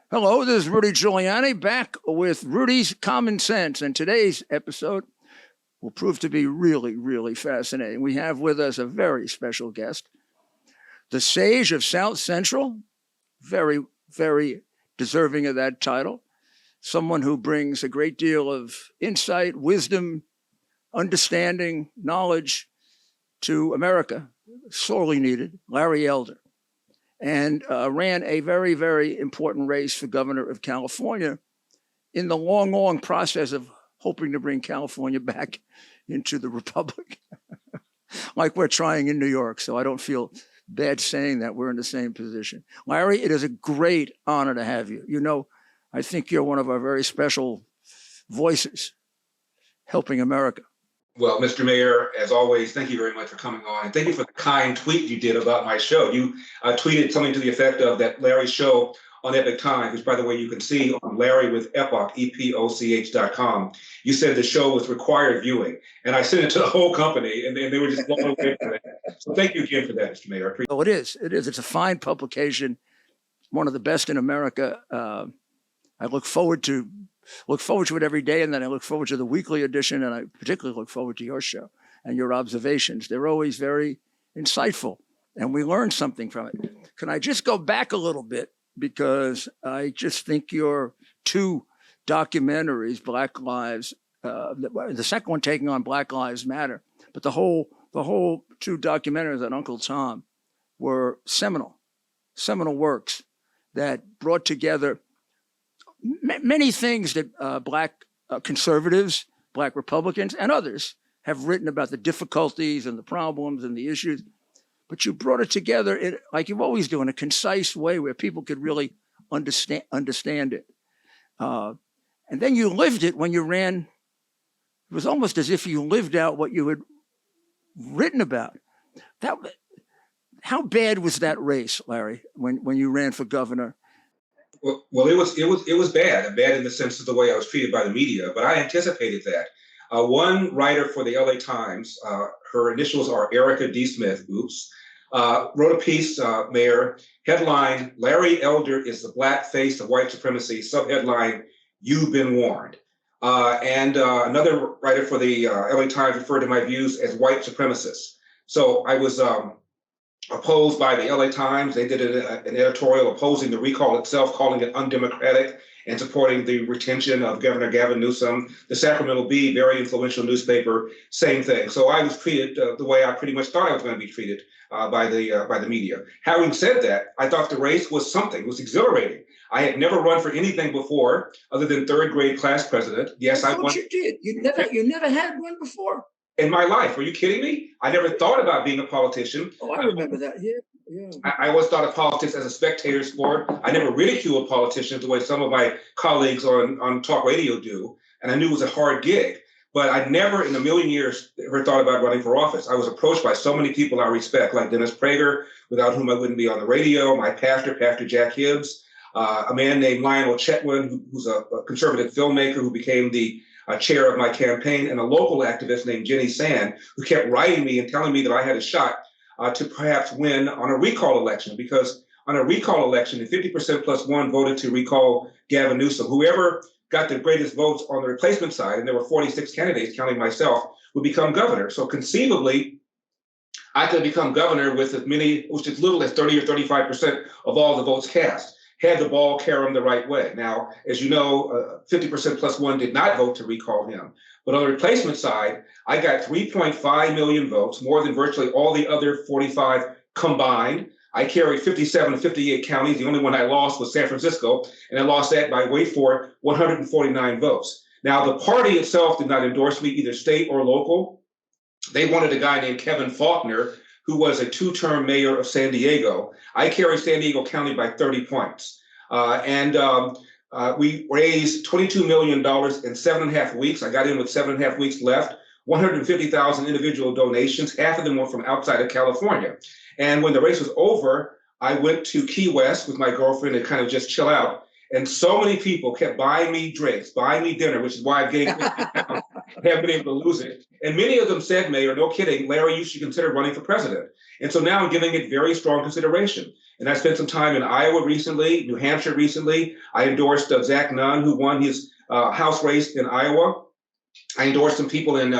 Hello, this is Rudy Giuliani back with Rudy's Common Sense. And today's episode will prove to be really, really fascinating. We have with us a very special guest, the sage of South Central, very, very deserving of that title, someone who brings a great deal of insight, wisdom, understanding, knowledge to America, sorely needed, Larry Elder, and ran a very, very important race for governor of California in the long, long process of hoping to bring California back into the Republic, like we're trying in New York. So I don't feel bad saying that we're in the same position. Larry, it is a great honor to have you. You know, I think you're one of our very special voices helping America. Well, Mr. Mayor, as always, thank you very much for coming on. And thank you for the kind tweet you did about my show. You tweeted something to the effect of that Larry's show on Epoch Times, which, by the way, you can see on Larry with Epoch, EPOCH.com. You said the show was required viewing. And I sent it to the whole company, and they were just blown away from it. So thank you again for that, Mr. Mayor. Oh, it is. It is. It's a fine publication, one of the best in America. I look forward to it every day, and then I look forward to the weekly edition, and I particularly look forward to your show and your observations. They're always very insightful, and we learn something from it. Can I just go back a little bit, because I just think your two documentaries, Black Lives, the second one taking on Black Lives Matter, but the whole two documentaries on Uncle Tom were seminal works that brought together many things that Black conservatives, Black Republicans, and others have written about the difficulties and the problems and the issues. But you brought it together, like you always do, in a concise way where people could really understand it. And then you lived it when you ran. It was almost as if you lived out what you had written about. How bad was that race, Larry, when you ran for governor? Well, it was bad in the sense of the way I was treated by the media, but I anticipated that. One writer for the LA Times, her initials are Erica D. Smith, wrote a piece, Mayor, headline, Larry Elder is the black face of white supremacy, subheadline, you've been warned. And another writer for the LA Times referred to my views as white supremacist. So I was opposed by the LA Times. They did an editorial opposing the recall itself, calling it undemocratic and supporting the retention of Governor Gavin Newsom. The Sacramento Bee, very influential newspaper, same thing. So I was treated the way I pretty much thought I was going to be treated by the media. Having said that, I thought the race was something. It was exhilarating. I had never run for anything before other than third grade class president. Yes, I won. You did. You never had one before in my life. Are you kidding me? I never thought about being a politician. Oh, I remember that. Yeah. I always thought of politics as a spectator sport. I never ridiculed politicians the way some of my colleagues on talk radio do. And I knew it was a hard gig. But I never in a million years ever thought about running for office. I was approached by so many people I respect, like Dennis Prager, without whom I wouldn't be on the radio, my pastor, Pastor Jack Hibbs, a man named Lionel Chetwynd, who's a conservative filmmaker who became the chair of my campaign, and a local activist named Jenny Sand, who kept writing me and telling me that I had a shot to perhaps win on a recall election, because on a recall election, if 50% plus one voted to recall Gavin Newsom, whoever got the greatest votes on the replacement side, and there were 46 candidates, counting myself, would become governor. So conceivably, I could become governor with as little as 30 or 35% of all the votes cast, had the ball carry him the right way. Now, as you know, 50% plus one did not vote to recall him. But on the replacement side, I got 3.5 million votes, more than virtually all the other 45 combined. I carried 57 of 58 counties. The only one I lost was San Francisco, and I lost that by, wait for it, 149 votes. Now, the party itself did not endorse me, either state or local. They wanted a guy named Kevin Faulconer, who was a two-term mayor of San Diego. I carried San Diego County by 30 points. We raised $22 million in 7.5 weeks. I got in with 7.5 weeks left, 150,000 individual donations. Half of them were from outside of California. And when the race was over, I went to Key West with my girlfriend to kind of just chill out. And so many people kept buying me drinks, buying me dinner, which is why I've gained 50 pounds, haven't been able to lose it. And many of them said, Mayor, no kidding, Larry, you should consider running for president. And so now I'm giving it very strong consideration. And I spent some time in Iowa recently, New Hampshire recently. I endorsed Zach Nunn, who won his House race in Iowa. I endorsed some people in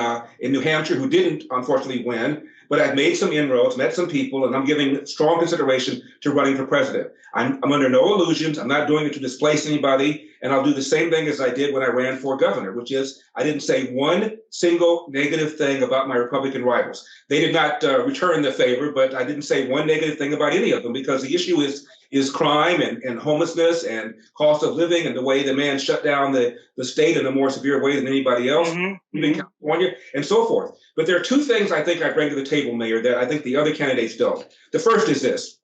New Hampshire who didn't, unfortunately, win, but I've made some inroads, met some people, and I'm giving strong consideration to running for president. I'm under no illusions. I'm not doing it to displace anybody, and I'll do the same thing as I did when I ran for governor, which is I didn't say one single negative thing about my Republican rivals. They did not return the favor, but I didn't say one negative thing about any of them because the issue is crime and homelessness and cost of living and the way the man shut down the state in a more severe way than anybody else, even California, and so forth. But there are two things I think I bring to the table, Mayor, that I think the other candidates don't. The first is this.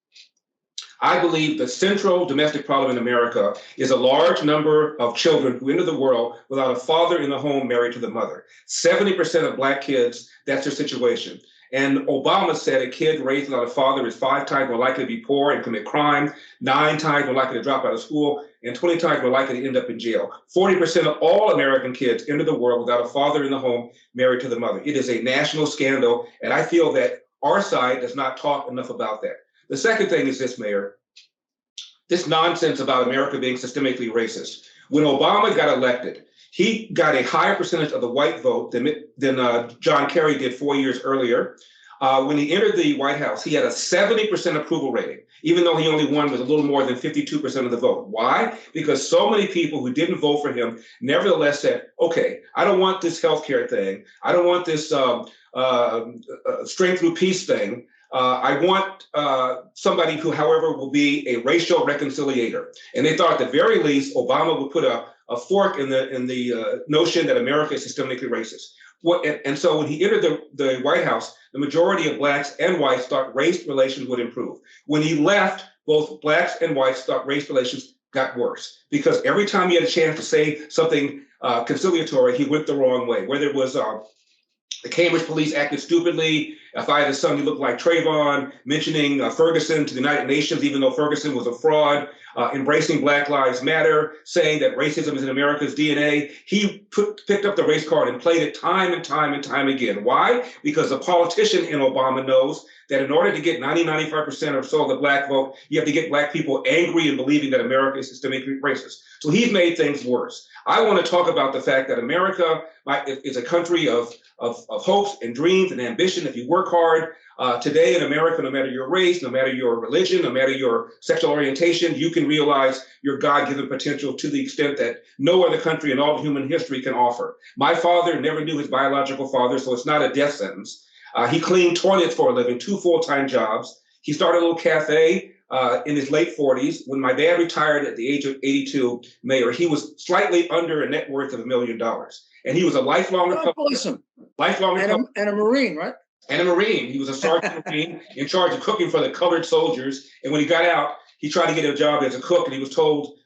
I believe the central domestic problem in America is a large number of children who enter the world without a father in the home married to the mother. 70% of Black kids, that's their situation. And Obama said a kid raised without a father is 5 times more likely to be poor and commit crime, 9 times more likely to drop out of school, and 20 times more likely to end up in jail. 40% of all American kids enter the world without a father in the home married to the mother. It is a national scandal, and I feel that our side does not talk enough about that. The second thing is this, Mayor, this nonsense about America being systemically racist. When Obama got elected, he got a higher percentage of the white vote than John Kerry did 4 years earlier. When he entered the White House, he had a 70% approval rating, even though he only won with a little more than 52% of the vote. Why? Because so many people who didn't vote for him nevertheless said, okay, I don't want this healthcare thing. I don't want this strength through peace thing. I want somebody who, however, will be a racial reconciliator. And they thought at the very least, Obama would put a fork in the notion that America is systemically racist. And so when he entered the White House, the majority of Blacks and whites thought race relations would improve. When he left, both Blacks and whites thought race relations got worse because every time he had a chance to say something conciliatory, he went the wrong way, whether it was the Cambridge police acted stupidly. If I had a son who looked like Trayvon, mentioning Ferguson to the United Nations, even though Ferguson was a fraud, embracing Black Lives Matter, saying that racism is in America's DNA. He picked up the race card and played it time and time and time again. Why? Because a politician in Obama knows that in order to get 95% or so of the Black vote, you have to get Black people angry and believing that America is systemically racist. So he's made things worse. I want to talk about the fact that America is a country of hopes and dreams and ambition. If you work hard today in America, no matter your race, no matter your religion, no matter your sexual orientation, you can realize your God-given potential to the extent that no other country in all of human history can offer. My father never knew his biological father, so it's not a death sentence. He cleaned toilets for a living, 2 full-time jobs. He started a little cafe in his late 40s. When my dad retired at the age of 82, Mayor, he was slightly under a net worth of $1 million. And he was a lifelong Republican. And a Marine, right? And a Marine. He was a sergeant Marine in charge of cooking for the colored soldiers. And when he got out, he tried to get a job as a cook. And he was told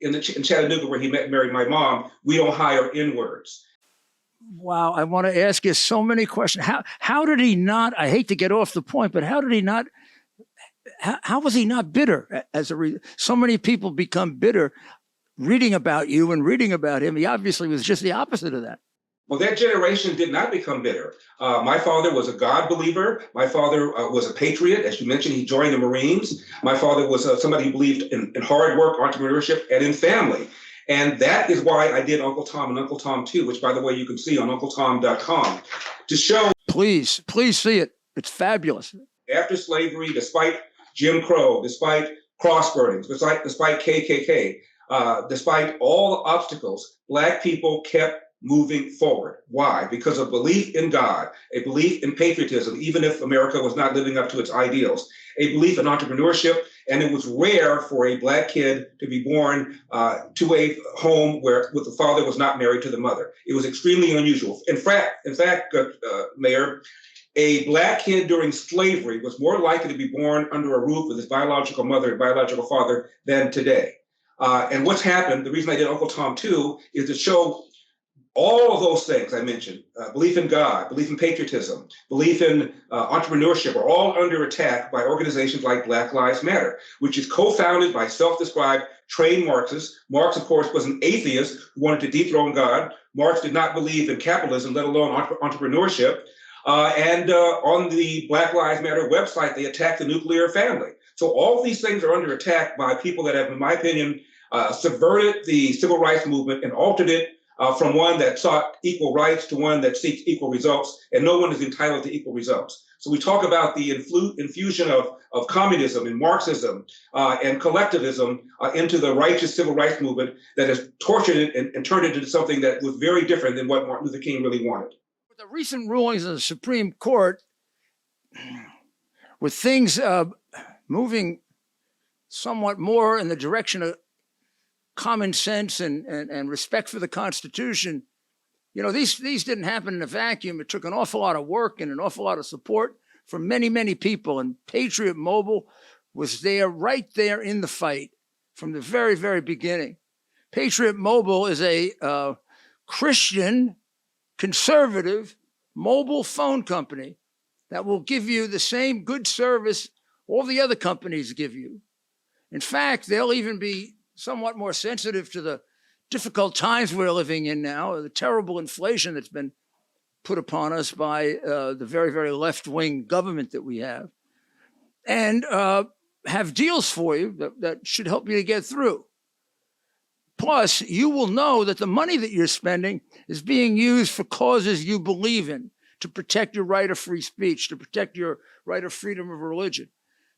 in Chattanooga, where he married my mom, we don't hire N-words. Wow, I want to ask you so many questions. How did he not, I hate to get off the point, but how did he not, how was he not bitter? So many people become bitter reading about you and reading about him. He obviously was just the opposite of that. Well, that generation did not become bitter. My father was a God believer. My father was a patriot. As you mentioned, he joined the Marines. My father was somebody who believed in hard work, entrepreneurship, and in family. And that is why I did Uncle Tom and Uncle Tom 2, which, by the way, you can see on UncleTom.com, to show. Please see it. It's fabulous. After slavery, despite Jim Crow, despite cross burnings, despite KKK, despite all the obstacles, Black people kept moving forward. Why? Because of belief in God, a belief in patriotism, even if America was not living up to its ideals, a belief in entrepreneurship, and it was rare for a Black kid to be born to a home where the father was not married to the mother. It was extremely unusual. In fact, Mayor, a Black kid during slavery was more likely to be born under a roof with his biological mother and biological father than today. And what's happened, the reason I did Uncle Tom 2 is to show all of those things I mentioned, belief in God, belief in patriotism, belief in entrepreneurship, are all under attack by organizations like Black Lives Matter, which is co-founded by self-described trained Marxists. Marx, of course, was an atheist who wanted to dethrone God. Marx did not believe in capitalism, let alone entrepreneurship. And on the Black Lives Matter website, they attacked the nuclear family. So all of these things are under attack by people that have, in my opinion, subverted the civil rights movement and altered it from one that sought equal rights to one that seeks equal results, and no one is entitled to equal results. So we talk about the infusion of communism and Marxism and collectivism into the righteous civil rights movement that has tortured it and turned it into something that was very different than what Martin Luther King really wanted. With the recent rulings of the Supreme Court, with things moving somewhat more in the direction of common sense and respect for the Constitution, these didn't happen in a vacuum. It took an awful lot of work and an awful lot of support from many, many people. And Patriot Mobile was there, right there in the fight from the very, very beginning. Patriot Mobile is a Christian, conservative mobile phone company that will give you the same good service all the other companies give you. In fact, they'll even be somewhat more sensitive to the difficult times we're living in now, the terrible inflation that's been put upon us by the very, very left-wing government that we have, and have deals for you that should help you to get through. Plus, you will know that the money that you're spending is being used for causes you believe in, to protect your right of free speech, to protect your right of freedom of religion,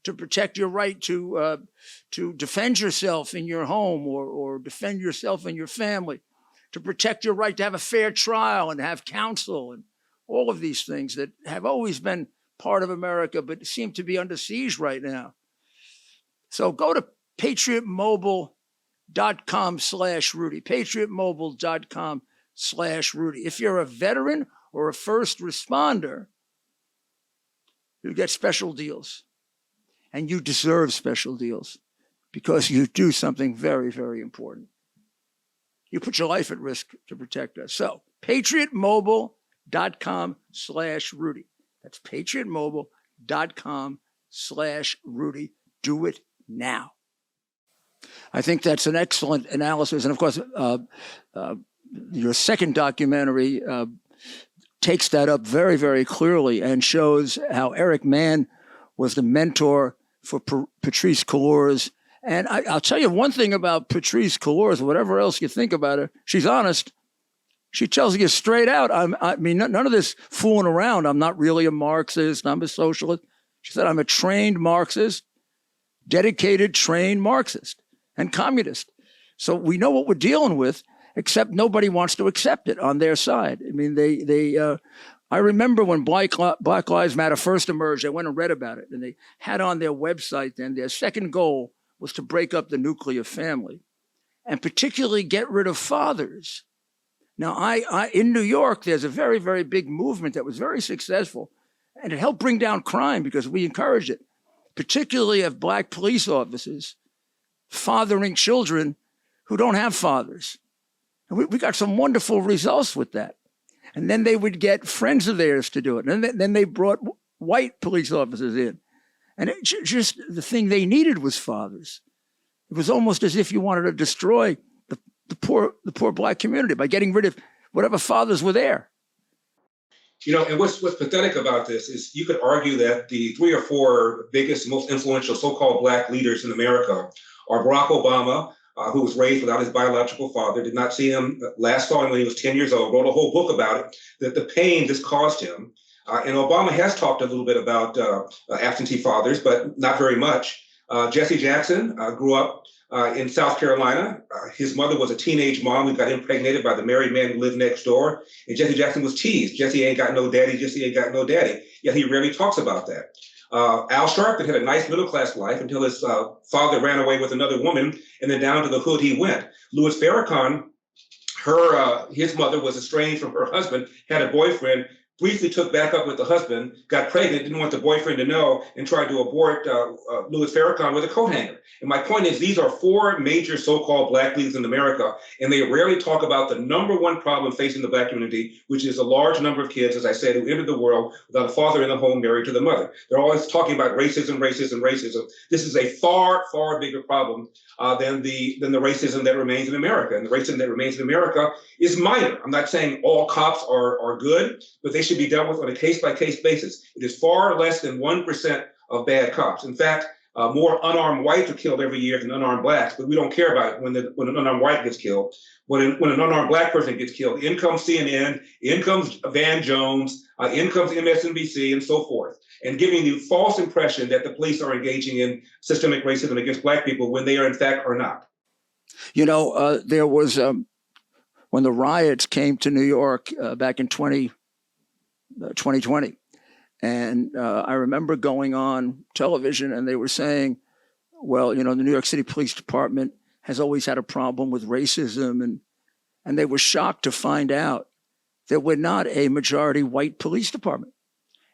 to protect your right to defend yourself in your home or defend yourself and your family, to protect your right to have a fair trial and have counsel, and all of these things that have always been part of America but seem to be under siege right now. So go to patriotmobile.com/Rudy, patriotmobile.com/Rudy. If you're a veteran or a first responder, you get special deals. And you deserve special deals because you do something very, very important. You put your life at risk to protect us. So, patriotmobile.com/Rudy. That's patriotmobile.com/Rudy. Do it now. I think that's an excellent analysis. And of course, your second documentary takes that up very, very clearly and shows how Eric Mann was the mentor for Patrisse Cullors. And I'll tell you one thing about Patrisse Cullors, whatever else you think about her, she's honest. She tells you straight out, I mean, none of this fooling around. I'm not really a Marxist. I'm a socialist. She said, I'm a trained Marxist, dedicated, trained Marxist and communist. So we know what we're dealing with, except nobody wants to accept it on their side. I mean, I remember when Black Lives Matter first emerged, I went and read about it, and they had on their website then their second goal was to break up the nuclear family and particularly get rid of fathers. Now, I in New York, there's a very, very big movement that was very successful, and it helped bring down crime because we encouraged it, particularly of Black police officers fathering children who don't have fathers. And we got some wonderful results with that. And then they would get friends of theirs to do it. And then they brought white police officers in. And just the thing they needed was fathers. It was almost as if you wanted to destroy the poor Black community by getting rid of whatever fathers were there. And what's pathetic about this is you could argue that the 3 or 4 biggest, most influential so-called Black leaders in America are Barack Obama, who was raised without his biological father, did not see him, last saw him when he was 10 years old, wrote a whole book about it, that the pain this caused him. And Obama has talked a little bit about absentee fathers, but not very much. Jesse Jackson grew up in South Carolina. His mother was a teenage mom who got impregnated by the married man who lived next door. And Jesse Jackson was teased. Jesse ain't got no daddy, Jesse ain't got no daddy. Yet he rarely talks about that. Al Sharpton had a nice middle-class life until his father ran away with another woman, and then down to the hood he went. Louis Farrakhan, his mother was estranged from her husband, had a boyfriend, briefly took back up with the husband, got pregnant, didn't want the boyfriend to know, and tried to abort Louis Farrakhan with a coat hanger. And my point is, these are 4 major so-called Black leaders in America, and they rarely talk about the number one problem facing the Black community, which is a large number of kids, as I said, who entered the world without a father in the home married to the mother. They're always talking about racism, racism, racism. This is a far, far bigger problem than the racism that remains in America. And the racism that remains in America is minor. I'm not saying all cops are good, but they should be dealt with on a case-by-case basis. It is far less than 1% of bad cops. In fact, more unarmed whites are killed every year than unarmed blacks, but we don't care about it when an unarmed white gets killed. When an unarmed black person gets killed, in comes CNN, in comes Van Jones, in comes MSNBC, and so forth, and giving the false impression that the police are engaging in systemic racism against black people when they are in fact are not. You know, there was when the riots came to New York back in 2020. And I remember going on television and they were saying, well, you know, the New York City Police Department has always had a problem with racism. And they were shocked to find out that we're not a majority white police department.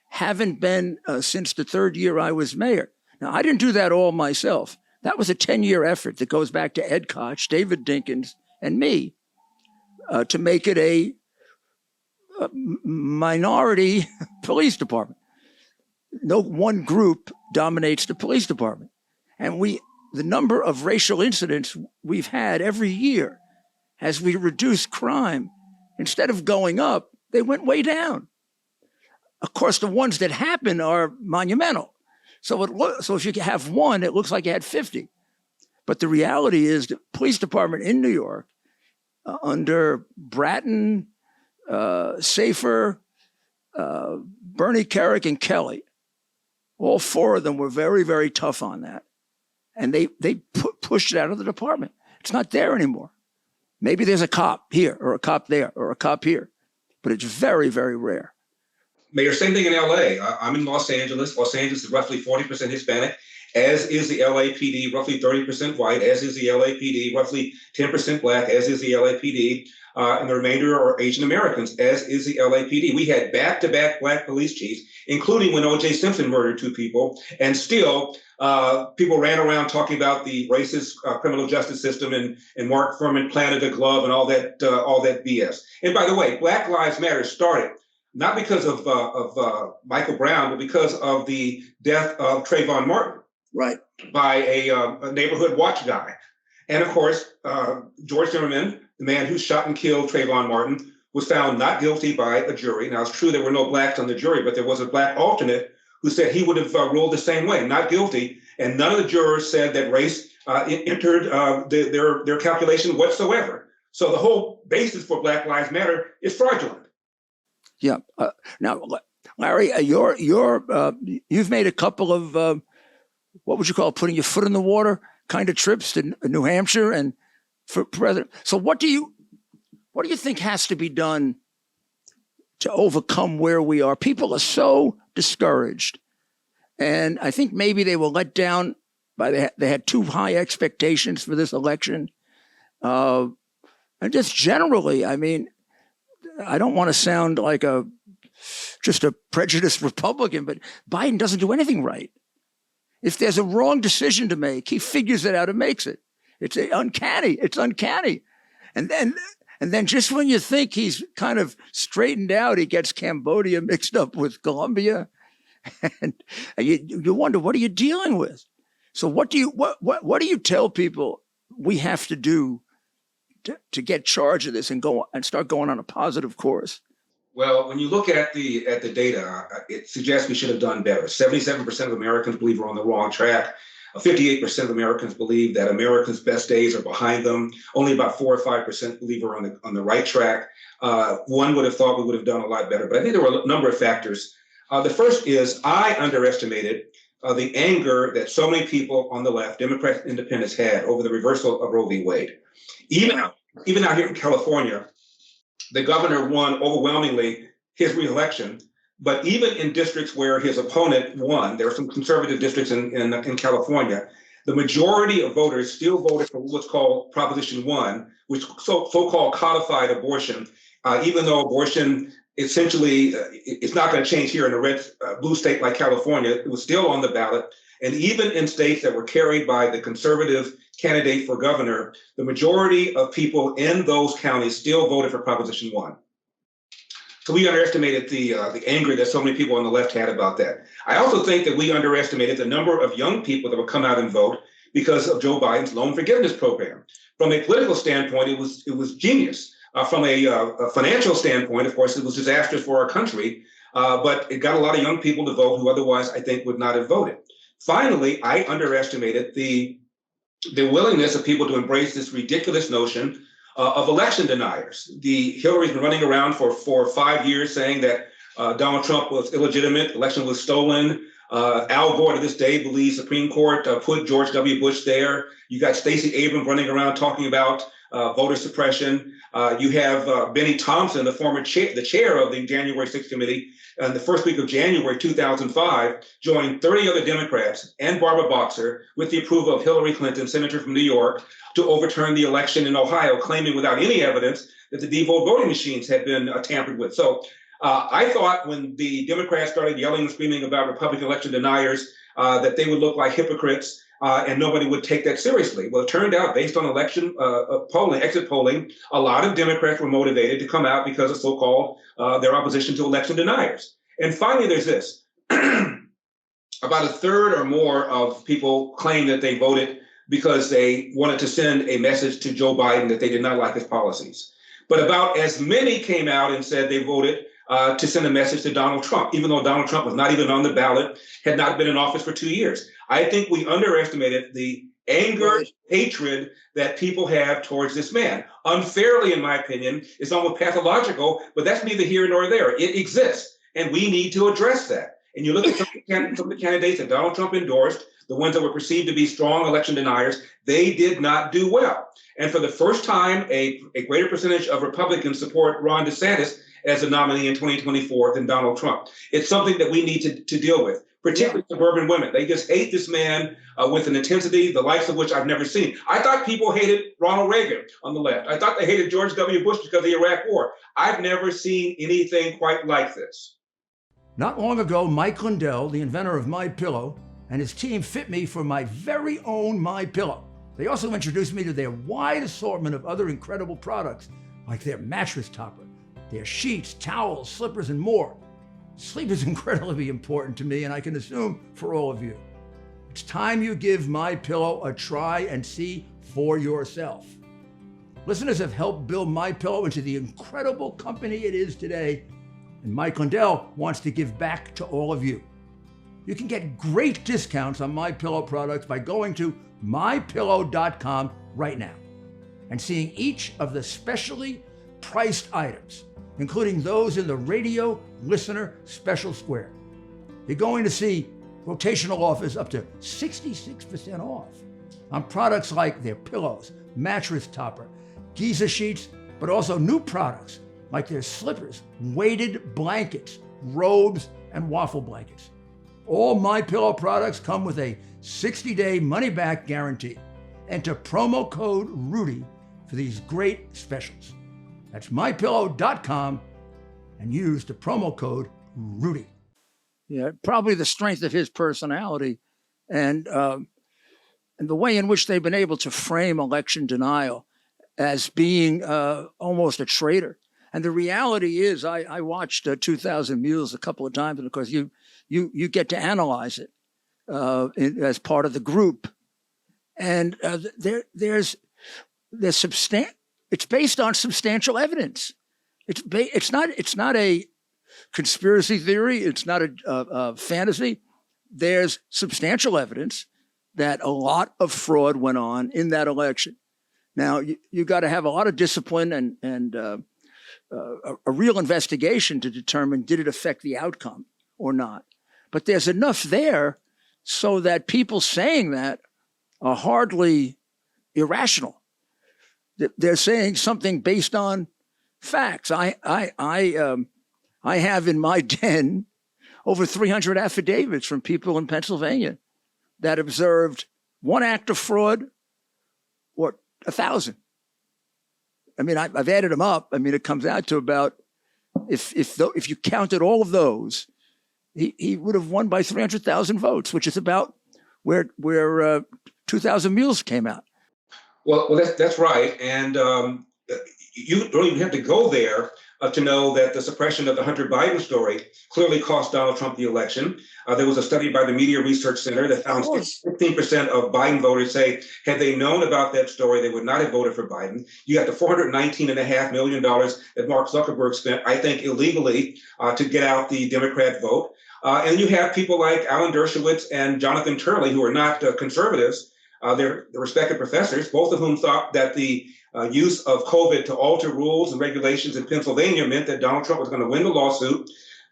Haven't been since the third year I was mayor. Now, I didn't do that all myself. That was a 10-year effort that goes back to Ed Koch, David Dinkins, and me to make it a minority police department. No one group dominates the police department. And the number of racial incidents we've had every year as we reduce crime, instead of going up, they went way down. Of course, the ones that happen are monumental. So if you have one, it looks like you had 50. But the reality is the police department in New York, under Bratton, Safer, Bernie Kerik, and Kelly, all four of them were very, very tough on that. And they pushed it out of the department. It's not there anymore. Maybe there's a cop here or a cop there or a cop here, but it's very, very rare. Mayor, same thing in LA. I'm in Los Angeles. Los Angeles is roughly 40% Hispanic, as is the LAPD, roughly 30% white, as is the LAPD, roughly 10% black, as is the LAPD. And the remainder are Asian Americans, as is the LAPD. We had back-to-back black police chiefs, including when O.J. Simpson murdered 2 people, and still people ran around talking about the racist criminal justice system, and Mark Furman planted a glove and all that BS. And by the way, Black Lives Matter started not because of Michael Brown, but because of the death of Trayvon Martin, right, by a neighborhood watch guy. And of course, George Zimmerman, the man who shot and killed Trayvon Martin, was found not guilty by a jury. Now, it's true there were no blacks on the jury, but there was a black alternate who said he would have ruled the same way, not guilty. And none of the jurors said that race entered their calculation whatsoever. So the whole basis for Black Lives Matter is fraudulent. Yeah. Now, Larry, you've made a couple of what would you call putting your foot in the water kind of trips to New Hampshire and for president. So what do you think has to be done to overcome where we are? People are so discouraged, and I think maybe they were let down by they had too high expectations for this election, and just generally, I mean, I don't want to sound like just a prejudiced Republican, but Biden doesn't do anything right. If there's a wrong decision to make, he figures it out and makes it. It's uncanny. It's uncanny. And then just when you think he's kind of straightened out, he gets Cambodia mixed up with Colombia. And you wonder, what are you dealing with? So what do you tell people we have to do to get charge of this and start going on a positive course? Well, when you look at the data, it suggests we should have done better. 77% of Americans believe we're on the wrong track. 58% of Americans believe that Americans' best days are behind them. Only about 4 or 5% believe we're on the right track. One would have thought we would have done a lot better, but I think there were a number of factors. The first is I underestimated the anger that so many people on the left, Democrats, Independents, had over the reversal of Roe v. Wade. Even out here in California, the governor won overwhelmingly his reelection, but even in districts where his opponent won, there are some conservative districts in California, the majority of voters still voted for what's called Proposition 1, which so-called codified abortion, even though abortion essentially it's not going to change here in a blue state like California. It was still on the ballot. And even in states that were carried by the conservative candidate for governor, the majority of people in those counties still voted for Proposition 1. So we underestimated the anger that so many people on the left had about that. I also think that we underestimated the number of young people that would come out and vote because of Joe Biden's loan forgiveness program. From a political standpoint, it was genius. From a financial standpoint, of course, it was disastrous for our country, but it got a lot of young people to vote who otherwise, I think, would not have voted. Finally, I underestimated the willingness of people to embrace this ridiculous notion of election deniers. Hillary's been running around for 4 or 5 years saying that Donald Trump was illegitimate, election was stolen. Al Gore to this day believes Supreme Court put George W. Bush there. You got Stacey Abrams running around talking about voter suppression. You have Benny Thompson, the former chair of the January 6th committee, in the first week of January 2005, joined 30 other Democrats and Barbara Boxer with the approval of Hillary Clinton, senator from New York, to overturn the election in Ohio, claiming without any evidence that the default voting machines had been tampered with. So I thought when the Democrats started yelling and screaming about Republican election deniers, that they would look like hypocrites and nobody would take that seriously. Well, it turned out, based on election polling, exit polling, a lot of Democrats were motivated to come out because of so-called their opposition to election deniers. And finally, there's this. About a third or more of people claim that they voted because they wanted to send a message to Joe Biden that they did not like his policies. But about as many came out and said they voted to send a message to Donald Trump, even though Donald Trump was not even on the ballot, had not been in office for 2 years. I think we underestimated the anger, hatred that people have towards this man. Unfairly, in my opinion, it's almost pathological, but that's neither here nor there. It exists, and we need to address that. And you look at some of the candidates that Donald Trump endorsed, the ones that were perceived to be strong election deniers, they did not do well. And for the first time, a greater percentage of Republicans support Ron DeSantis as a nominee in 2024 than Donald Trump. It's something that we need to deal with, particularly suburban women. They just hate this man with an intensity, the likes of which I've never seen. I thought people hated Ronald Reagan on the left. I thought they hated George W. Bush because of the Iraq War. I've never seen anything quite like this. Not long ago, Mike Lindell, the inventor of MyPillow, and his team fit me for my very own MyPillow. They also introduced me to their wide assortment of other incredible products, like their mattress topper, their sheets, towels, slippers, and more. Sleep is incredibly important to me, and I can assume for all of you. It's time you give MyPillow a try and see for yourself. Listeners have helped build MyPillow into the incredible company it is today, and Mike Lindell wants to give back to all of you. You can get great discounts on MyPillow products by going to mypillow.com right now and seeing each of the specially priced items, including those in the radio listener special square. You're going to see rotational offers up to 66% off on products like their pillows, mattress topper, Giza sheets, but also new products like their slippers, weighted blankets, robes, and waffle blankets. All MyPillow products come with a 60-day money-back guarantee. Enter promo code RUDY for these great specials. That's mypillow.com and use the promo code RUDY. Yeah, probably the strength of his personality and the way in which they've been able to frame election denial as being almost a traitor. And the reality is, I watched 2,000 Mules a couple of times, and of course, you get to analyze it as part of the group. And it's based on substantial evidence. It's not a conspiracy theory. It's not a fantasy. There's substantial evidence that a lot of fraud went on in that election. Now, you got to have a lot of discipline and a real investigation to determine, did it affect the outcome or not? But there's enough there so that people saying that are hardly irrational. They're saying something based on facts. I have in my den over 300 affidavits from people in Pennsylvania that observed one act of fraud or 1,000. I mean, I've added them up. I mean, it comes out to about, if you counted all of those, he would have won by 300,000 votes, which is about where 2,000 Mules came out. Well, that's right. And you don't even have to go there to know that the suppression of the Hunter Biden story clearly cost Donald Trump the election. There was a study by the Media Research Center that found 15% of Biden voters say, had they known about that story, they would not have voted for Biden. You got the $419.5 million that Mark Zuckerberg spent, I think, illegally to get out the Democrat vote. And you have people like Alan Dershowitz and Jonathan Turley, who are not conservatives. They're respected professors, both of whom thought that the use of COVID to alter rules and regulations in Pennsylvania meant that Donald Trump was going to win the lawsuit.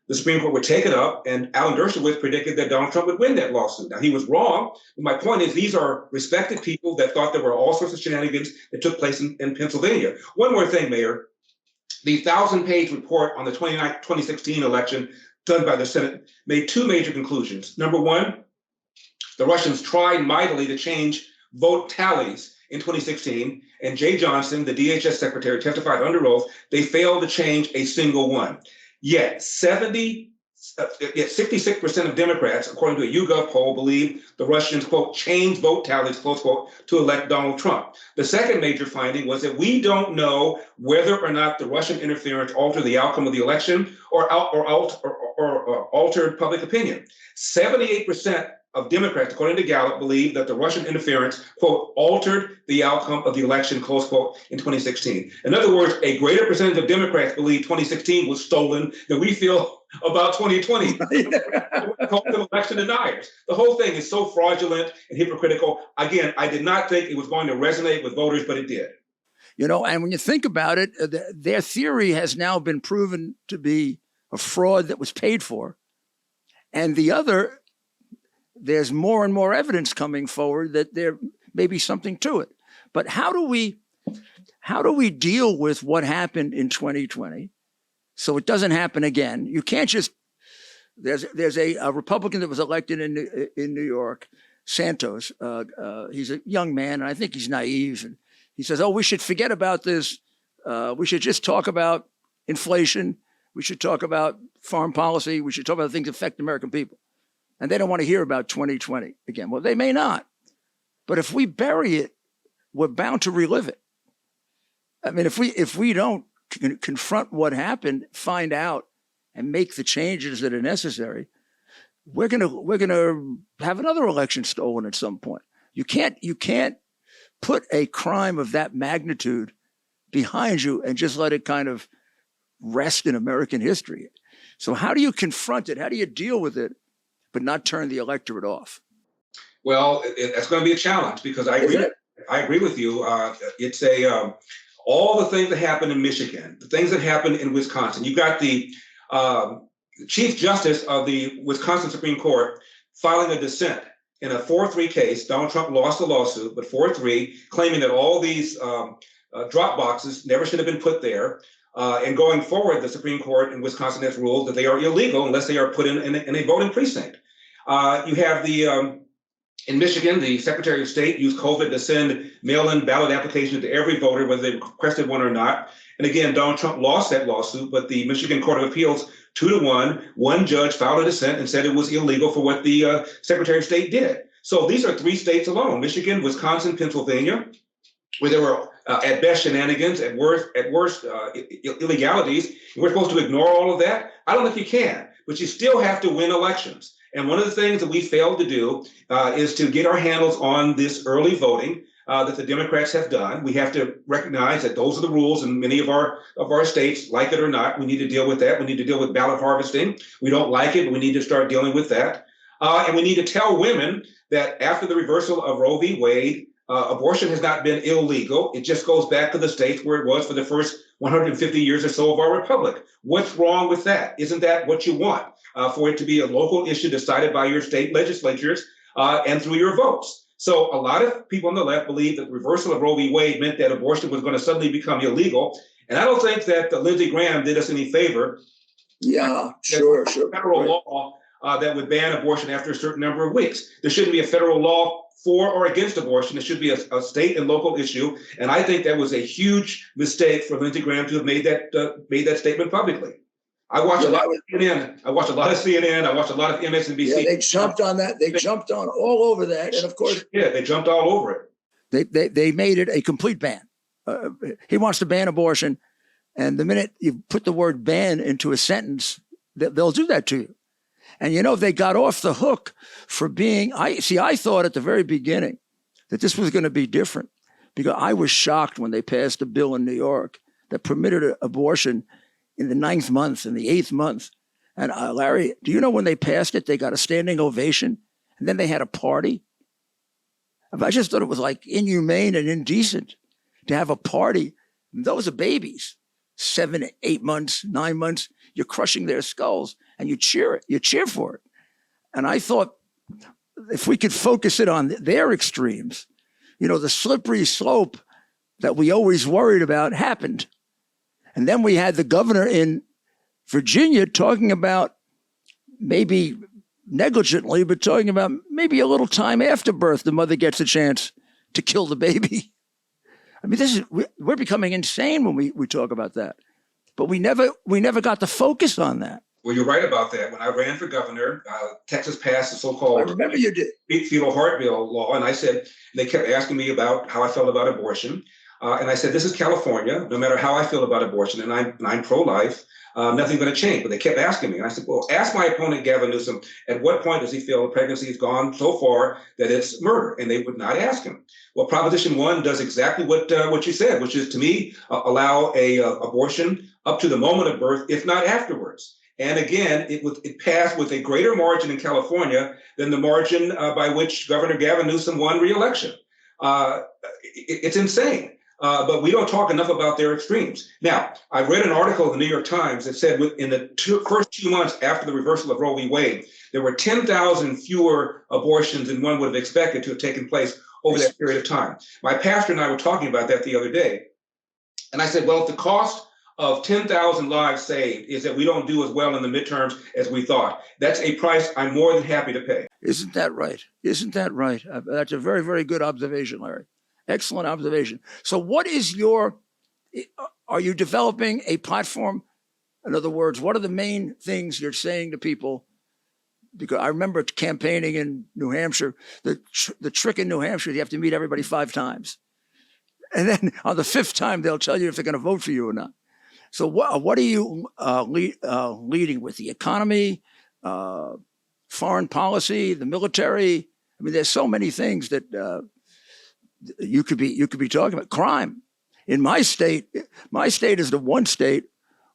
The Supreme Court would take it up, and Alan Dershowitz predicted that Donald Trump would win that lawsuit. Now, he was wrong. But my point is, these are respected people that thought there were all sorts of shenanigans that took place in Pennsylvania. One more thing, Mayor. The 1,000-page report on the 2016 election done by the Senate made two major conclusions. Number one, the Russians tried mightily to change vote tallies in 2016, and Jay Johnson, the DHS secretary, testified under oath, they failed to change a single one. Yet 66% of Democrats, according to a YouGov poll, believe the Russians, quote, changed vote tallies, close quote, to elect Donald Trump. The second major finding was that we don't know whether or not the Russian interference altered the outcome of the election or altered public opinion. 78% of Democrats, according to Gallup, believe that the Russian interference, quote, altered the outcome of the election, close quote, in 2016. In other words, a greater percentage of Democrats believe 2016 was stolen than we feel about 2020. Call them election deniers. The whole thing is so fraudulent and hypocritical. Again, I did not think it was going to resonate with voters, but it did. You know, and when you think about it, their theory has now been proven to be a fraud that was paid for. And the other, there's more and more evidence coming forward that there may be something to it. But how do we deal with what happened in 2020 so it doesn't happen again? You can't just, there's a Republican that was elected in New York, Santos. He's a young man, and I think he's naive. And he says, oh, we should forget about this. We should just talk about inflation. We should talk about foreign policy. We should talk about things that affect American people. And they don't want to hear about 2020 again. Well, they may not. But if we bury it, we're bound to relive it. I mean, if we don't confront what happened, find out, and make the changes that are necessary, we're gonna have another election stolen at some point. You can't put a crime of that magnitude behind you and just let it kind of rest in American history. So how do you confront it? How do you deal with it, but not turn the electorate off? Well, that's going to be a challenge because I agree with you. It's all the things that happened in Michigan, the things that happened in Wisconsin. You got the Chief Justice of the Wisconsin Supreme Court filing a dissent in a 4-3 case. Donald Trump lost the lawsuit, but 4-3, claiming that all these drop boxes never should have been put there. And going forward, the Supreme Court in Wisconsin has ruled that they are illegal unless they are put in a voting precinct. You have in Michigan, the Secretary of State used COVID to send mail-in ballot applications to every voter, whether they requested one or not. And again, Donald Trump lost that lawsuit, but the Michigan Court of Appeals, 2-1, one judge filed a dissent and said it was illegal for what the Secretary of State did. So these are 3 states alone: Michigan, Wisconsin, Pennsylvania, where there were at best shenanigans, at worst illegalities. We're supposed to ignore all of that? I don't think you can, but you still have to win elections. And one of the things that we failed to do is to get our handles on this early voting that the Democrats have done. We have to recognize that those are the rules in many of our states, like it or not. We need to deal with that. We need to deal with ballot harvesting. We don't like it, but we need to start dealing with that. And we need to tell women that after the reversal of Roe v. Wade, abortion has not been illegal. It just goes back to the states where it was for the first 150 years or so of our republic. What's wrong with that? Isn't that what you want? For it to be a local issue decided by your state legislatures and through your votes. So a lot of people on the left believe that the reversal of Roe v. Wade meant that abortion was going to suddenly become illegal. And I don't think that Lindsey Graham did us any favor. Yeah, sure. Federal law that would ban abortion after a certain number of weeks. There shouldn't be a federal law for or against abortion. It should be a state and local issue. And I think that was a huge mistake for Lindsey Graham to have made that statement publicly. I watch a lot of CNN. I watch a lot of MSNBC. Yeah, they jumped on that. They jumped on all over that. And of course, yeah, they jumped all over it. They made it a complete ban. He wants to ban abortion. And the minute you put the word ban into a sentence, they'll do that to you. And, you know, they got off the hook for being, I thought at the very beginning that this was going to be different because I was shocked when they passed a bill in New York that permitted abortion in the 9th month and the 8th month. And Larry, do you know when they passed it, they got a standing ovation, and then they had a party? I just thought it was like inhumane and indecent to have a party. Those are babies, 7, 8 months, 9 months. You're crushing their skulls, and you cheer it. You cheer for it. And I thought, if we could focus it on their extremes, the slippery slope that we always worried about happened. And then we had the governor in Virginia talking about, maybe negligently, but talking about maybe a little time after birth, the mother gets a chance to kill the baby. I mean, we're becoming insane when we talk about that. But we never got the focus on that. Well, you're right about that. When I ran for governor, Texas passed the so-called I remember you did. fetal heart bill law, and I said, they kept asking me about how I felt about abortion. And I said, this is California. No matter how I feel about abortion, and I'm pro-life, nothing's going to change. But they kept asking me. And I said, well, ask my opponent, Gavin Newsom, at what point does he feel the pregnancy has gone so far that it's murder? And they would not ask him. Well, Proposition 1 does exactly what you said, which is, to me, allow a abortion up to the moment of birth, if not afterwards. And again, it passed with a greater margin in California than the margin by which Governor Gavin Newsom won re-election. It's insane. But we don't talk enough about their extremes. Now, I read an article in the New York Times that said in the first 2 months after the reversal of Roe v. Wade, there were 10,000 fewer abortions than one would have expected to have taken place over that period of time. My pastor and I were talking about that the other day. And I said, well, if the cost of 10,000 lives saved is that we don't do as well in the midterms as we thought, that's a price I'm more than happy to pay. Isn't that right? Isn't that right? That's a very, very good observation, Larry. Excellent observation. So are you developing a platform? In other words, what are the main things you're saying to people? Because I remember campaigning in New Hampshire, the trick in New Hampshire, you have to meet everybody 5 times. And then on the 5th time, they'll tell you if they're going to vote for you or not. So what are you leading with? The economy, foreign policy, the military? I mean, there's so many things that you could be talking about. Crime. In my state is the one state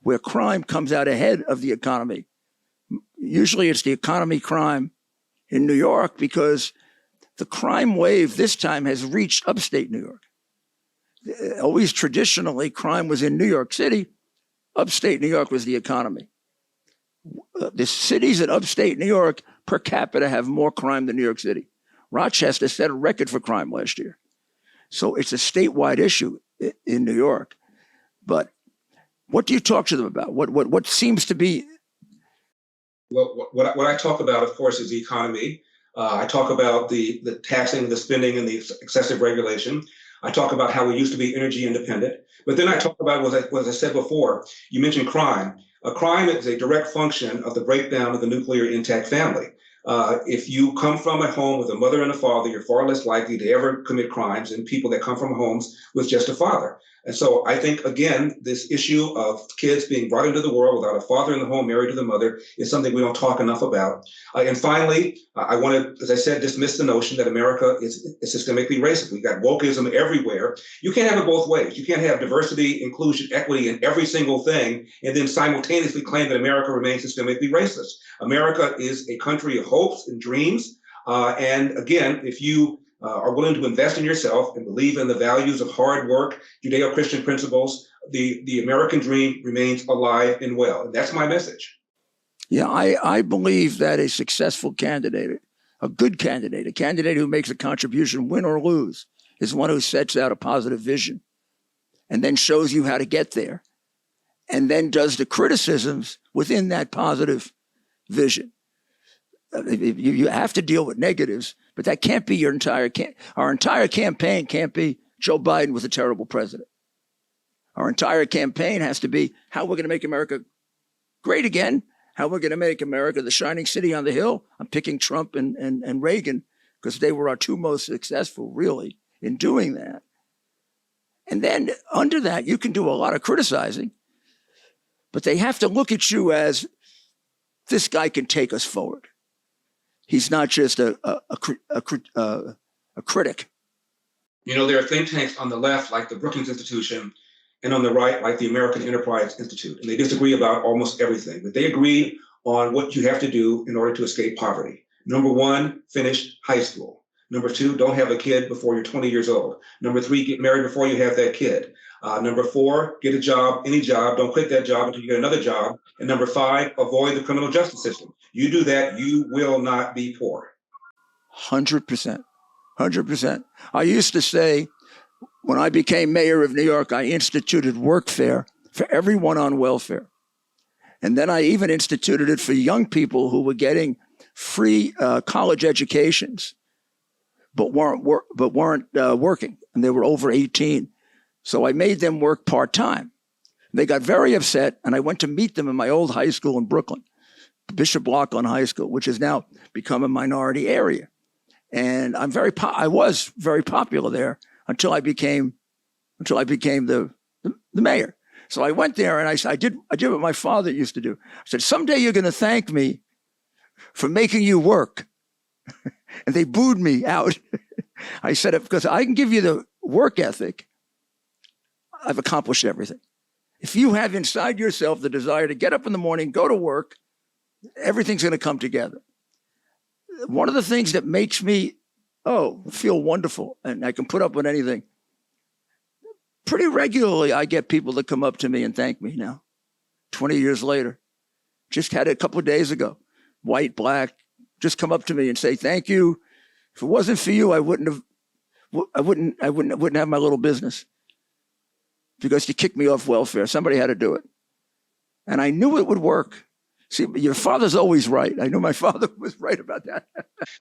where crime comes out ahead of the economy. Usually it's the economy crime in New York, because the crime wave this time has reached upstate New York. Always traditionally, crime was in New York City. Upstate New York was the economy. The cities in upstate New York per capita have more crime than New York City. Rochester set a record for crime last year. So it's a statewide issue in New York. But what do you talk to them about? What seems to be? Well, what I talk about, of course, is the economy. I talk about the taxing, the spending, and the excessive regulation. I talk about how we used to be energy independent. But then I talk about what I said before. You mentioned crime. A crime is a direct function of the breakdown of the nuclear intact family. If you come from a home with a mother and a father, you're far less likely to ever commit crimes than people that come from homes with just a father. And so I think, again, this issue of kids being brought into the world without a father in the home married to the mother is something we don't talk enough about. And finally, I want to, as I said, dismiss the notion that America is systemically racist. We've got wokeism everywhere. You can't have it both ways. You can't have diversity, inclusion, equity in every single thing, and then simultaneously claim that America remains systemically racist. America is a country of hopes and dreams. And again, if you are willing to invest in yourself and believe in the values of hard work, Judeo-Christian principles, the American dream remains alive and well. And that's my message. Yeah, I believe that a successful candidate, a good candidate, a candidate who makes a contribution, win or lose, is one who sets out a positive vision and then shows you how to get there, and then does the criticisms within that positive vision. You have to deal with negatives, but that can't be our entire campaign can't be Joe Biden was a terrible president. Our entire campaign has to be how we're going to make America great again, how we're going to make America the shining city on the hill. I'm picking Trump and Reagan because they were our 2 most successful, really, in doing that. And then under that, you can do a lot of criticizing, but they have to look at you as this guy can take us forward. He's not just a critic. You know, there are think tanks on the left, like the Brookings Institution, and on the right, like the American Enterprise Institute, and they disagree about almost everything. But they agree on what you have to do in order to escape poverty. Number one, finish high school. Number two, don't have a kid before you're 20 years old. Number three, get married before you have that kid. Number four, get a job, any job. Don't quit that job until you get another job. And number five, avoid the criminal justice system. You do that, you will not be poor. 100%. 100%. I used to say, when I became mayor of New York, I instituted workfare for everyone on welfare. And then I even instituted it for young people who were getting free college educations, but weren't working, and they were over 18. So I made them work part-time. They got very upset, and I went to meet them in my old high school in Brooklyn, Bishop Laughlin High School, which has now become a minority area. And I was very popular there until I became the mayor. So I went there and I did what my father used to do. I said, someday you're going to thank me for making you work. And they booed me out. I said, because I can give you the work ethic, I've accomplished everything. If you have inside yourself the desire to get up in the morning, go to work, everything's going to come together. One of the things that makes me, feel wonderful, and I can put up with anything, pretty regularly I get people that come up to me and thank me now, 20 years later. Just had it a couple of days ago, white, black, just come up to me and say, thank you. If it wasn't for you, I wouldn't have my little business, because you kicked me off welfare. Somebody had to do it. And I knew it would work. See, your father's always right. I know my father was right about that.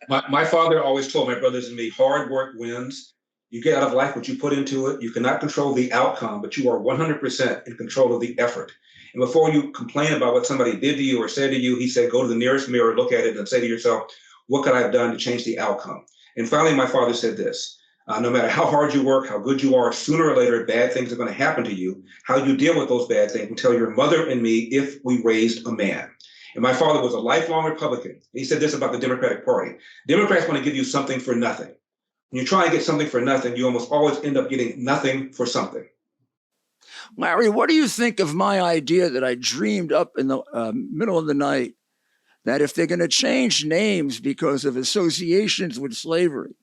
My father always told my brothers and me, hard work wins. You get out of life what you put into it. You cannot control the outcome, but you are 100% in control of the effort. And before you complain about what somebody did to you or said to you, he said, go to the nearest mirror, look at it, and say to yourself, what could I have done to change the outcome? And finally, my father said this, no matter how hard you work, how good you are, sooner or later, bad things are going to happen to you. How you deal with those bad things will tell your mother and me if we raised a man. And my father was a lifelong Republican. He said this about the Democratic Party. Democrats want to give you something for nothing. When you try and get something for nothing, you almost always end up getting nothing for something. Larry, what do you think of my idea that I dreamed up in the middle of the night, that if they're going to change names because of associations with slavery,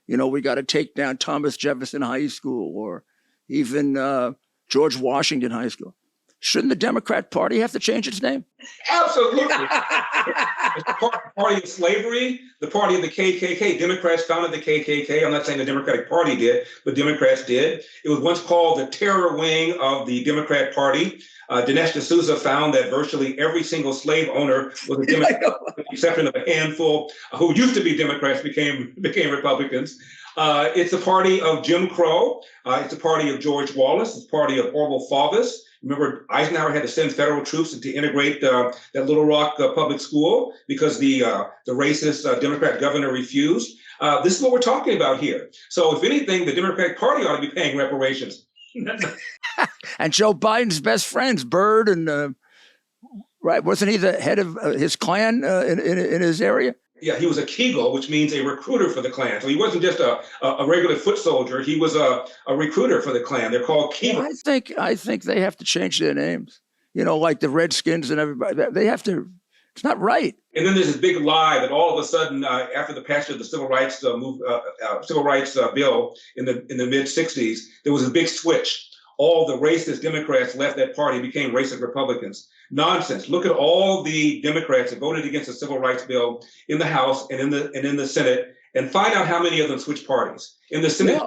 we got to take down Thomas Jefferson High School or even George Washington High School, shouldn't the Democrat Party have to change its name? Absolutely. It's the party of slavery, the party of the KKK. Democrats founded the KKK. I'm not saying the Democratic Party did, but Democrats did. It was once called the terror wing of the Democrat Party. Dinesh D'Souza found that virtually every single slave owner was a Democrat, with the exception of a handful who used to be Democrats became Republicans. It's a party of Jim Crow. It's a party of George Wallace. It's a party of Orville Faubus. Remember, Eisenhower had to send federal troops to integrate that Little Rock public school because the racist Democrat governor refused. This is what we're talking about here. So if anything, the Democratic Party ought to be paying reparations. And Joe Biden's best friends, Byrd and right, wasn't he the head of his clan in his area? Yeah, he was a Kegel, which means a recruiter for the Klan. So he wasn't just a regular foot soldier. He was a recruiter for the Klan. They're called Kegel. I think they have to change their names. like the Redskins and everybody. They have to. It's not right. And then there's this big lie that all of a sudden, after the passage of the civil rights bill in the mid '60s, there was a big switch. All the racist Democrats left that party, became racist Republicans. Nonsense. Look at all the Democrats that voted against the civil rights bill in the House and in the Senate, and find out how many of them switched parties. In the Senate,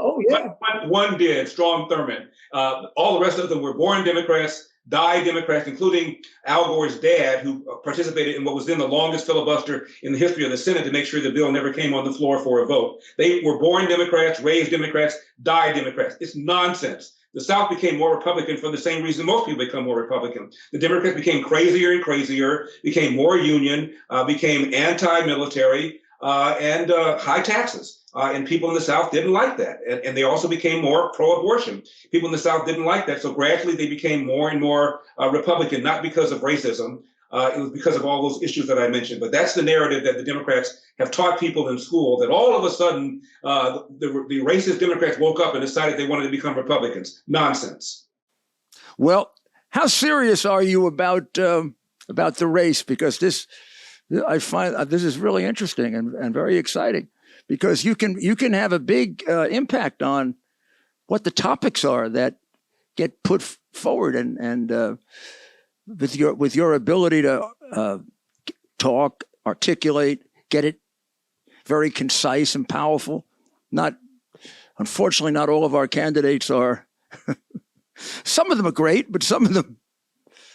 one did, Strom Thurmond. All the rest of them were born Democrats, died Democrats, including Al Gore's dad, who participated in what was then the longest filibuster in the history of the Senate to make sure the bill never came on the floor for a vote. They were born Democrats, raised Democrats, died Democrats. It's nonsense. The South became more Republican for the same reason most people become more Republican. The Democrats became crazier and crazier, became more union, became anti-military, and high taxes. And people in the South didn't like that. And they also became more pro-abortion. People in the South didn't like that. So gradually they became more and more Republican, not because of racism. It was because of all those issues that I mentioned. But that's the narrative that the Democrats have taught people in school, that all of a sudden the racist Democrats woke up and decided they wanted to become Republicans. Nonsense. Well, how serious are you about about the race, because I find this is really interesting and very exciting, because you can have a big impact on what the topics are that get put forward, and with your ability to talk, articulate, get it very concise and powerful. Unfortunately, not all of our candidates are. Some of them are great, but some of them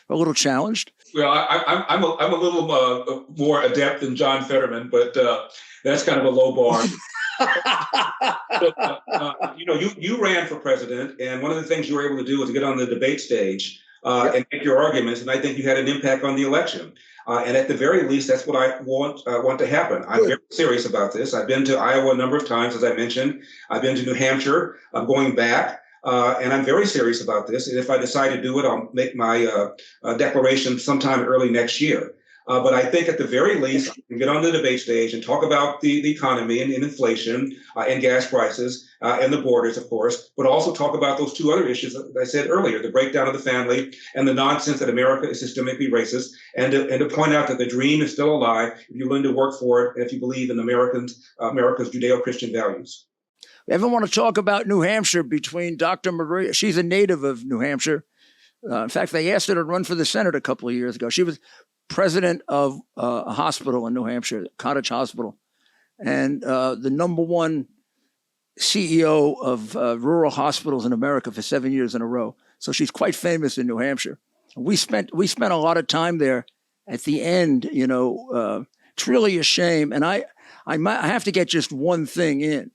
are a little challenged. Well, I'm a little more adept than John Fetterman, but that's kind of a low bar. You ran for president, and one of the things you were able to do was to get on the debate stage and make your arguments, and I think you had an impact on the election. And at the very least, that's what I want to happen. I'm very serious about this. I've been to Iowa a number of times, as I mentioned. I've been to New Hampshire. I'm going back. And I'm very serious about this. And if I decide to do it, I'll make my declaration sometime early next year. But I think at the very least, I can get on the debate stage and talk about the economy and inflation and gas prices and the borders, of course, but also talk about those two other issues that I said earlier, the breakdown of the family and the nonsense that America is systemically racist, and to point out that the dream is still alive if you're willing to work for it and if you believe in America's Judeo-Christian values. Ever want to talk about New Hampshire between Dr. Maria? She's a native of New Hampshire. In fact, they asked her to run for the Senate a couple of years ago. She was president of a hospital in New Hampshire, Cottage Hospital, and the number one CEO of rural hospitals in America for 7 years in a row. So she's quite famous in New Hampshire. We spent a lot of time there. At the end, it's really a shame. And I have to get just one thing in.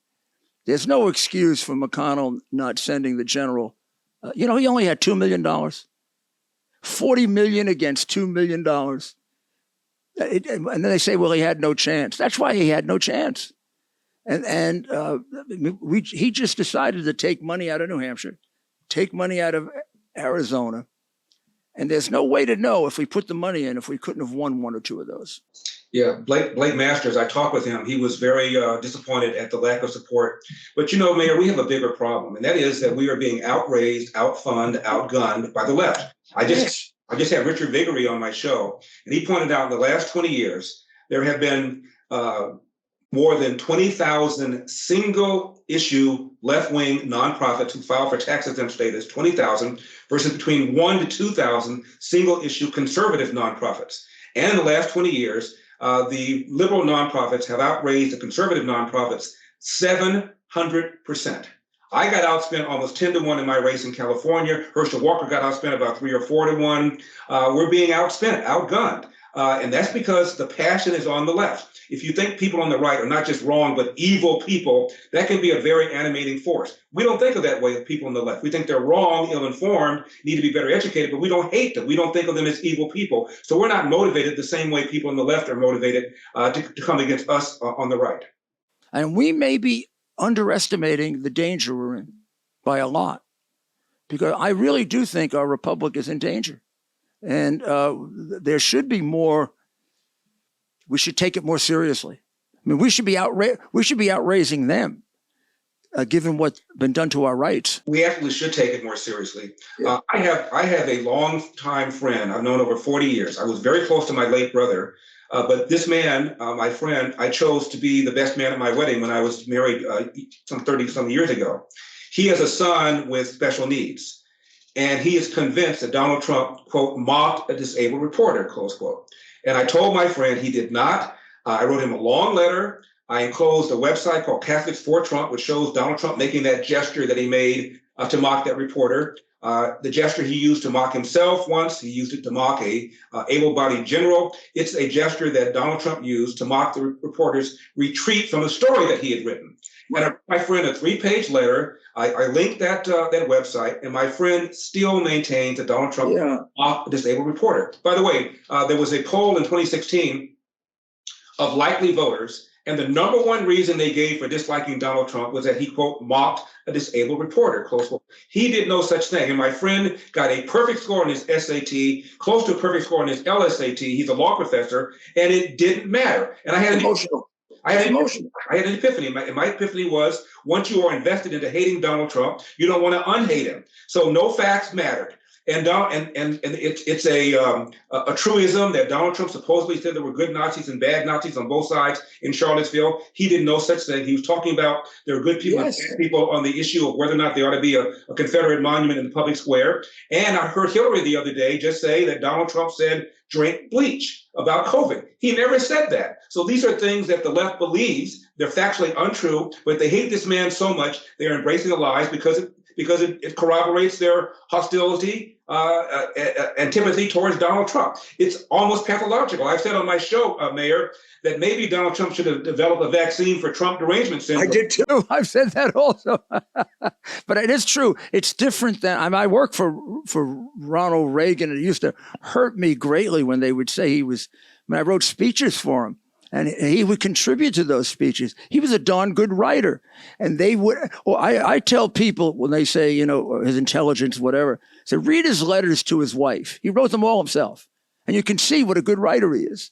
There's no excuse for McConnell not sending the general. He only had $2 million. $40 million against $2 million. And then they say, well, he had no chance. That's why he had no chance. And he just decided to take money out of New Hampshire, take money out of Arizona. And there's no way to know if we put the money in, if we couldn't have won one or two of those. Yeah, Blake Masters, I talked with him. He was very disappointed at the lack of support. But, Mayor, we have a bigger problem, and that is that we are being outraised, outfunded, outgunned by the left. I just had Richard Viguerie on my show, and he pointed out in the last 20 years, there have been more than 20,000 single-issue left-wing nonprofits who filed for tax-exempt status, 20,000, versus between 1,000 to 2,000 single-issue conservative nonprofits. And in the last 20 years, the liberal nonprofits have outraised the conservative nonprofits 700%. I got outspent almost 10 to 1 in my race in California. Herschel Walker got outspent about 3 or 4 to 1. We're being outspent, outgunned. And that's because the passion is on the left. If you think people on the right are not just wrong, but evil people, that can be a very animating force. We don't think of that way of people on the left. We think they're wrong, ill-informed, need to be better educated, but we don't hate them. We don't think of them as evil people. So we're not motivated the same way people on the left are motivated to come against us on the right. And we may be underestimating the danger we're in by a lot, because I really do think our republic is in danger. And there should be more. We should take it more seriously. I mean, we should be outraising them, given what's been done to our rights. We actually should take it more seriously. Yeah. I have a long-time friend I've known over 40 years. I was very close to my late brother, but this man, my friend, I chose to be the best man at my wedding when I was married some 30-some years ago. He has a son with special needs, and he is convinced that Donald Trump, quote, mocked a disabled reporter, close quote. And I told my friend he did not. I wrote him a long letter. I enclosed a website called Catholics for Trump, which shows Donald Trump making that gesture that he made to mock that reporter. The gesture he used to mock himself once, he used it to mock a able-bodied general. It's a gesture that Donald Trump used to mock the reporter's retreat from a story that he had written. And I wrote my friend a 3-page letter. I linked that website, and my friend still maintains that Donald Trump mocked a disabled reporter. By the way, there was a poll in 2016 of likely voters, and the number one reason they gave for disliking Donald Trump was that he, quote, mocked a disabled reporter, close quote. He did no such thing. And my friend got a perfect score on his SAT, close to a perfect score on his LSAT. He's a law professor, and it didn't matter. And I had an epiphany. My epiphany was, once you are invested into hating Donald Trump, you don't want to unhate him. So no facts mattered. And it's a truism that Donald Trump supposedly said there were good Nazis and bad Nazis on both sides in Charlottesville. He did no such thing. He was talking about there are good people and bad people on the issue of whether or not there ought to be a Confederate monument in the public square. And I heard Hillary the other day just say that Donald Trump said drink bleach about COVID. He never said that. So these are things that the left believes. They're factually untrue, but they hate this man so much they're embracing the lies because it corroborates their hostility, antipathy towards Donald Trump. It's almost pathological. I've said on my show, Mayor, that maybe Donald Trump should have developed a vaccine for Trump derangement syndrome. I did too. I've said that also. But it is true. It's different than I work for Ronald Reagan. It used to hurt me greatly when they would say I wrote speeches for him. And he would contribute to those speeches. He was a darn good writer. And they would, I tell people when they say, his intelligence, whatever, say, read his letters to his wife. He wrote them all himself. And you can see what a good writer he is.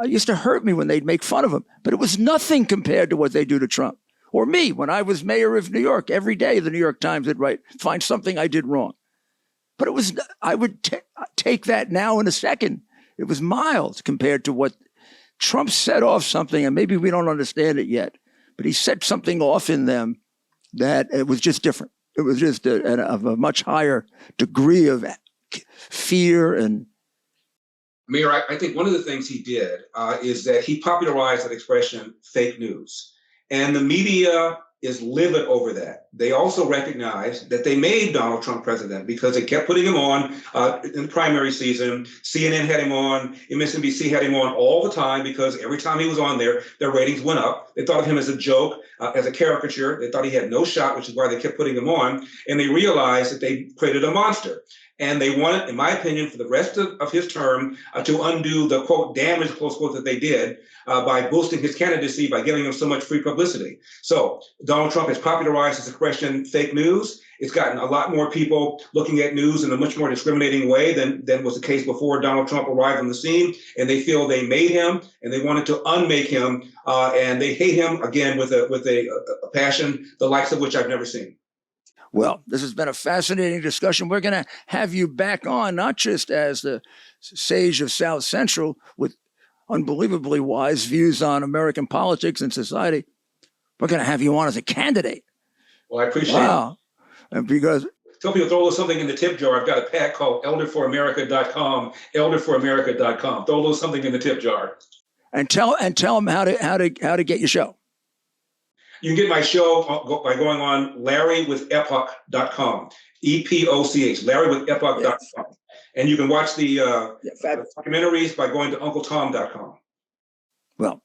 It used to hurt me when they'd make fun of him, but it was nothing compared to what they do to Trump. Or me, when I was mayor of New York, every day the New York Times would find something I did wrong. But I would take that now in a second. It was mild compared to what Trump set off something, and maybe we don't understand it yet, but he set something off in them that it was just different. It was just of a much higher degree of fear. And Mayor, I think one of the things he did is that he popularized that expression, fake news. And the media is livid over that. They also recognize that they made Donald Trump president because they kept putting him on in the primary season. CNN had him on, MSNBC had him on all the time because every time he was on there, their ratings went up. They thought of him as a joke, as a caricature. They thought he had no shot, which is why they kept putting him on. And they realized that they created a monster. And they wanted, in my opinion, for the rest of his term to undo the, quote, damage, close quote, that they did by boosting his candidacy, by giving him so much free publicity. So Donald Trump has popularized this expression, fake news. It's gotten a lot more people looking at news in a much more discriminating way than was the case before Donald Trump arrived on the scene. And they feel they made him and they wanted to unmake him. And they hate him, again, with a passion, the likes of which I've never seen. Well, this has been a fascinating discussion. We're going to have you back on, not just as the sage of South Central with unbelievably wise views on American politics and society. We're going to have you on as a candidate. Well, I appreciate it. And because tell people throw a little something in the tip jar. I've got a pack called elderforamerica.com, elderforamerica.com. Throw a little something in the tip jar. And tell them how to get your show. You can get my show by going on larrywithepoch.com, EPOCH, larrywithepoch.com. And you can watch the documentaries by going to uncletom.com. Well,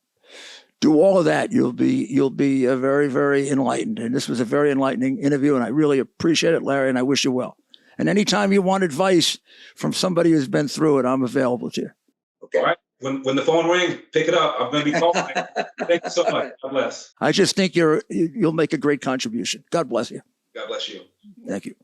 do all of that. You'll be very, very enlightened. And this was a very enlightening interview, and I really appreciate it, Larry, and I wish you well. And anytime you want advice from somebody who's been through it, I'm available to you. Okay. All right. When the phone rings, pick it up. I'm going to be calling. Thank you so much. God bless. I just think you'll make a great contribution. God bless you. God bless you. Thank you.